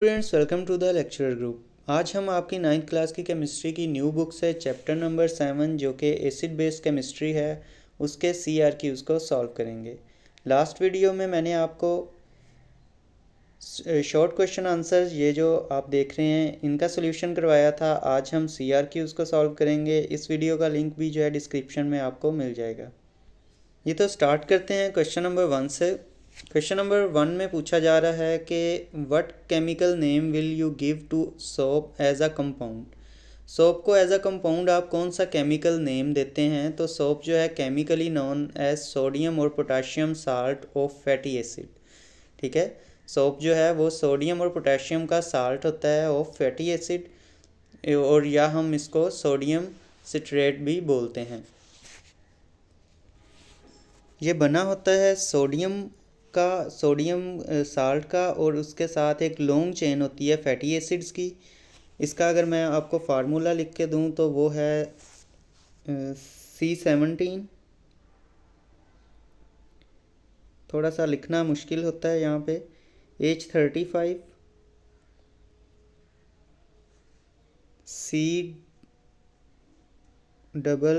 Students, welcome to the lecturer group. आज हम आपकी 9th क्लास की केमिस्ट्री की न्यू बुक से चैप्टर नंबर 7 जो कि एसिड बेस्ड केमिस्ट्री है उसके CRQs को सॉल्व करेंगे। लास्ट वीडियो में मैंने आपको शॉर्ट क्वेश्चन आंसर्स ये जो आप देख रहे हैं इनका सोल्यूशन करवाया था। आज हम CRQs को सॉल्व करेंगे। इस वीडियो का लिंक भी जो है डिस्क्रिप्शन में आपको मिल जाएगा। ये तो स्टार्ट करते हैं क्वेश्चन नंबर 1 से। क्वेश्चन नंबर 1 में पूछा जा रहा है कि what chemical name will you give to soap as a compound. Soap को एज अ कंपाउंड आप कौन सा केमिकल नेम देते हैं? तो सोप जो है केमिकली नोन एज सोडियम और potassium salt of fatty acid. ठीक है, सोप जो है वो सोडियम और पोटाशियम का साल्ट होता है ऑफ फैटी एसिड, और या हम इसको सोडियम सिट्रेट भी बोलते हैं। ये बना होता है सोडियम साल्ट का, और उसके साथ एक लॉन्ग चेन होती है फैटी एसिड्स की। इसका अगर मैं आपको फार्मूला लिख के दूं तो वो है C17। थोड़ा सा लिखना मुश्किल होता है यहाँ पे। H35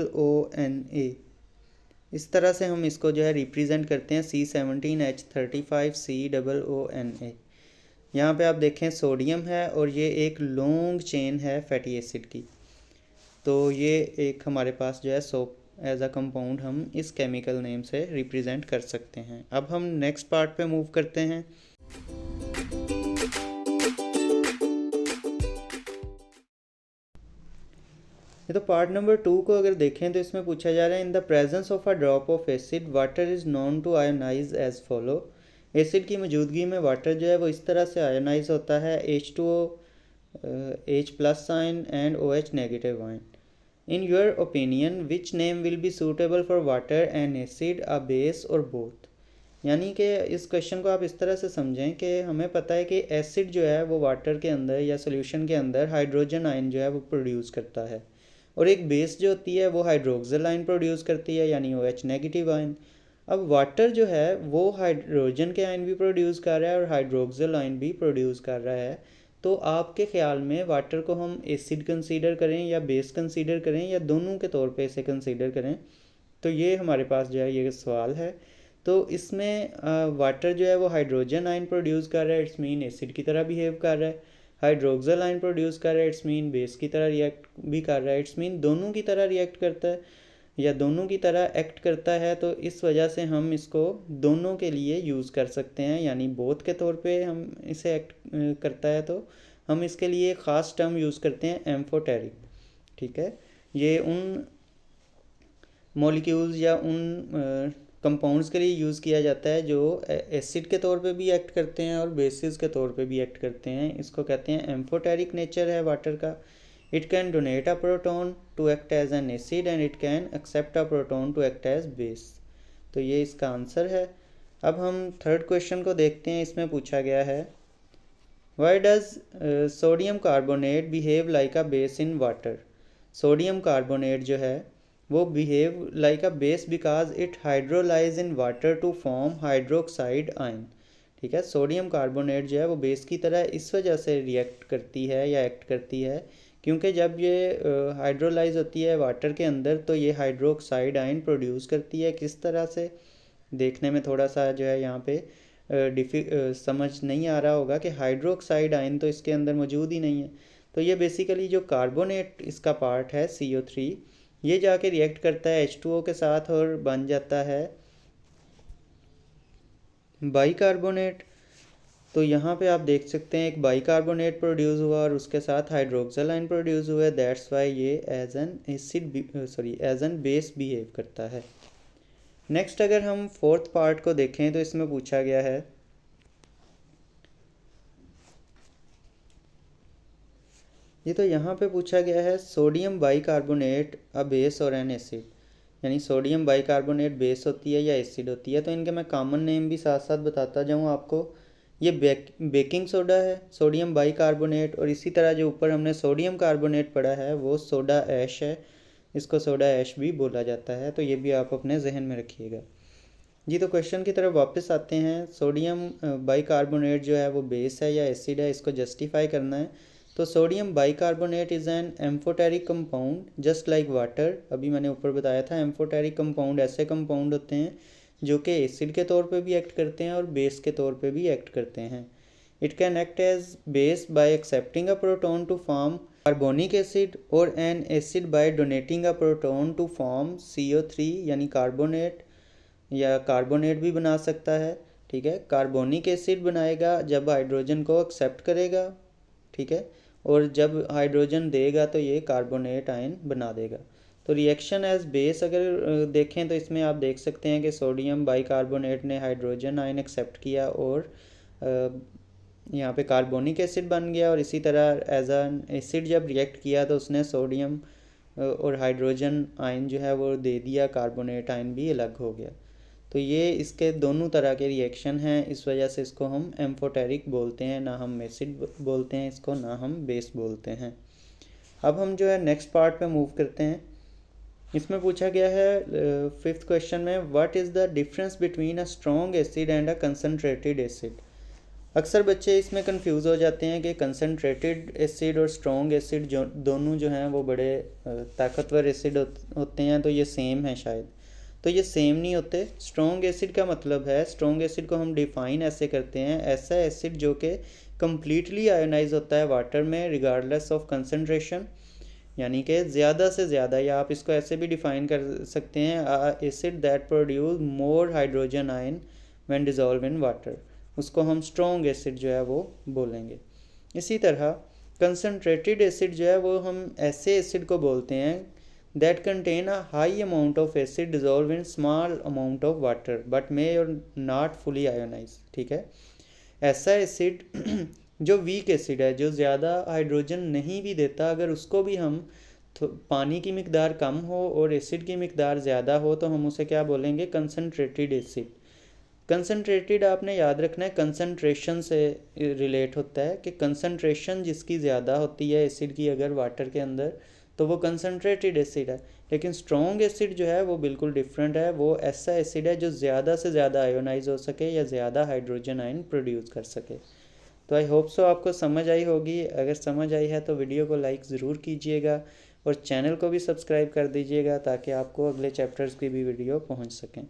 COONA। इस तरह से हम इसको जो है रिप्रेजेंट करते हैं, C17H35 COONA। यहाँ पे आप देखें सोडियम है और ये एक लॉन्ग चेन है फैटी एसिड की। तो ये एक हमारे पास जो है सोप एज अ कंपाउंड हम इस केमिकल नेम से रिप्रेजेंट कर सकते हैं। अब हम नेक्स्ट पार्ट पे मूव करते हैं। ये तो पार्ट नंबर 2 को अगर देखें तो इसमें पूछा जा रहा है in the presence of a drop of acid water is known to ionize as follow. Acid की मौजूदगी में वाटर जो है वो इस तरह से आयोनाइज होता है, H2O H plus sign and OH negative ion. In your opinion which name will be suitable for water and acid, a base और बोथ। यानी कि इस क्वेश्चन को आप इस तरह से समझें कि हमें पता है कि एसिड जो है वो वाटर के अंदर या सोल्यूशन के अंदर हाइड्रोजन आयन जो है वो प्रोड्यूस करता है, और एक बेस जो होती है वो हाइड्रोक्सिल आयन प्रोड्यूस करती है, यानी OH नेगेटिव आयन। अब वाटर जो है वो हाइड्रोजन के आयन भी प्रोड्यूस कर रहा है और हाइड्रोक्सिल आयन भी प्रोड्यूस कर रहा है। तो आपके ख्याल में वाटर को हम एसिड कंसीडर करें या बेस कंसीडर करें या दोनों के तौर पे इसे कंसीडर करें? तो ये हमारे पास जो है ये सवाल है। तो इसमें वाटर जो है वो हाइड्रोजन आयन प्रोड्यूस कर रहा है, इट्स मीन एसिड की तरह बिहेव कर रहा है। हाइड्रोक्सिल आयन प्रोड्यूस कर रहा है, इट्स मीन बेस की तरह रिएक्ट भी कर रहा है, इट्स मीन दोनों की तरह रिएक्ट करता है या दोनों की तरह एक्ट करता है। तो इस वजह से हम इसको दोनों के लिए यूज़ कर सकते हैं, यानी बोथ के तौर पे हम इसे एक्ट करता है। तो हम इसके लिए ख़ास टर्म यूज़ करते हैं एम्फोटेरिक। ठीक है, ये उन मॉलिक्यूल्स या उन कंपाउंड्स के लिए यूज़ किया जाता है जो एसिड के तौर पे भी एक्ट करते हैं और बेसिस के तौर पे भी एक्ट करते हैं। इसको कहते हैं एम्फोटेरिक नेचर है वाटर का। It can donate a proton to act as an acid and it can accept a proton to act as base. तो ये इसका आंसर है। अब हम थर्ड क्वेश्चन को देखते हैं। इसमें पूछा गया है why does sodium carbonate behave like a base in water. Sodium carbonate जो है वो behave like a base because it hydrolyse in water to form hydroxide ion. ठीक है, सोडियम कार्बोनेट जो है वो बेस की तरह इस वजह से रिएक्ट करती है या एक्ट करती है क्योंकि जब ये हाइड्रोलाइज होती है वाटर के अंदर तो ये हाइड्रोक्साइड आयन प्रोड्यूस करती है। किस तरह से देखने में थोड़ा सा जो है यहाँ पे समझ नहीं आ रहा होगा कि हाइड्रोक्साइड आयन तो इसके अंदर मौजूद ही नहीं है। तो ये बेसिकली जो कार्बोनेट इसका पार्ट है CO3, ये जाके रिएक्ट करता है H2O के साथ और बन जाता है बाइकार्बोनेट। तो यहाँ पे आप देख सकते हैं एक बाइकार्बोनेट प्रोड्यूस हुआ और उसके साथ हाइड्रोक्सिल आयन प्रोड्यूस हुआ है। दैट्स वाई ये as an as an base behave करता है। नेक्स्ट अगर हम फोर्थ पार्ट को देखें तो इसमें पूछा गया है ये तो यहाँ पे पूछा गया है सोडियम बाइकार्बोनेट अ बेस और एन एसिड, यानी सोडियम बाइकार्बोनेट बेस होती है या एसिड होती है। तो इनके मैं कॉमन नेम भी साथ साथ बताता जाऊँ आपको। ये बेकिंग सोडा है, सोडियम बाइकार्बोनेट, और इसी तरह जो ऊपर हमने सोडियम कार्बोनेट पढ़ा है वो सोडा ऐश है, इसको सोडा ऐश भी बोला जाता है। तो ये भी आप अपने जहन में रखिएगा। जी, तो क्वेश्चन की तरफ वापस आते हैं। सोडियम बाइकार्बोनेट जो है वो बेस है या एसिड है, इसको जस्टिफाई करना है। तो sodium bicarbonate is an amphoteric compound just like water. अभी मैंने ऊपर बताया था एम्फोटेरिक कंपाउंड ऐसे कंपाउंड होते हैं जो कि एसिड के तौर पे भी एक्ट करते हैं और बेस के तौर पे भी एक्ट करते हैं। It can act as base by accepting a proton to form carbonic acid और an acid by donating a proton to form CO3 यानी कार्बोनेट, या कार्बोनेट भी बना सकता है। ठीक है, कार्बोनिक एसिड बनाएगा जब हाइड्रोजन को एक्सेप्ट करेगा। ठीक है, और जब हाइड्रोजन देगा तो ये कार्बोनेट आयन बना देगा। तो रिएक्शन एज बेस अगर देखें तो इसमें आप देख सकते हैं कि सोडियम बाइकार्बोनेट ने हाइड्रोजन आयन एक्सेप्ट किया और यहाँ पे कार्बोनिक एसिड बन गया, और इसी तरह एज एन एसिड जब रिएक्ट किया तो उसने सोडियम और हाइड्रोजन आयन जो है वो दे दिया, कार्बोनेट आयन भी अलग हो गया। तो ये इसके दोनों तरह के रिएक्शन हैं, इस वजह से इसको हम एम्फोटेरिक बोलते हैं, ना हम एसिड बोलते हैं इसको, ना हम बेस बोलते हैं। अब हम जो है नेक्स्ट पार्ट पे मूव करते हैं। इसमें पूछा गया है फिफ्थ क्वेश्चन में, what is the difference between a strong acid and a concentrated acid. अक्सर बच्चे इसमें कंफ्यूज हो जाते हैं कि कंसनट्रेटेड एसिड और स्ट्रॉन्ग एसिड जो दोनों जो हैं वो बड़े ताकतवर एसिड होते हैं, तो ये सेम है शायद। तो ये सेम नहीं होते। स्ट्रॉन्ग एसिड का मतलब है, स्ट्रॉन्ग एसिड को हम डिफाइन ऐसे करते हैं, ऐसा एसिड जो कि कम्प्लीटली आयोनाइज होता है वाटर में रिगार्डलेस ऑफ कंसनट्रेशन, यानी कि ज़्यादा से ज़्यादा, या आप इसको ऐसे भी डिफाइन कर सकते हैं, acid that produce more hydrogen ion when dissolve in water, उसको हम स्ट्रॉन्ग एसिड जो है वो बोलेंगे। इसी तरह कंसनट्रेटेड एसिड जो है वो हम ऐसे एसिड को बोलते हैं that contain a high amount of acid dissolved in small amount of water but may or not fully ionise. ठीक है, ऐसा एसिड जो वीक एसिड है, जो ज़्यादा हाइड्रोजन नहीं भी देता, अगर उसको भी हम पानी की मिकदार कम हो और एसिड की मिकदार ज़्यादा हो तो हम उसे क्या बोलेंगे, कंसनट्रेटेड एसिड। कंसनट्रेटेड आपने याद रखना है कंसनट्रेशन से रिलेट होता है, कि कंसनट्रेशन जिसकी ज़्यादा होती है एसिड की अगर वाटर के अंदर, तो वो कंसनट्रेटेड एसिड है। लेकिन स्ट्रॉन्ग एसिड जो है वो बिल्कुल डिफरेंट है, वो ऐसा एसिड है जो ज़्यादा से ज़्यादा आयोनाइज हो सके या ज़्यादा हाइड्रोजन आयन प्रोड्यूस कर सके। तो आई होप सो आपको समझ आई होगी। अगर समझ आई है तो वीडियो को लाइक ज़रूर कीजिएगा और चैनल को भी सब्सक्राइब कर दीजिएगा ताकि आपको अगले चैप्टर्स की भी वीडियो पहुंच सकें।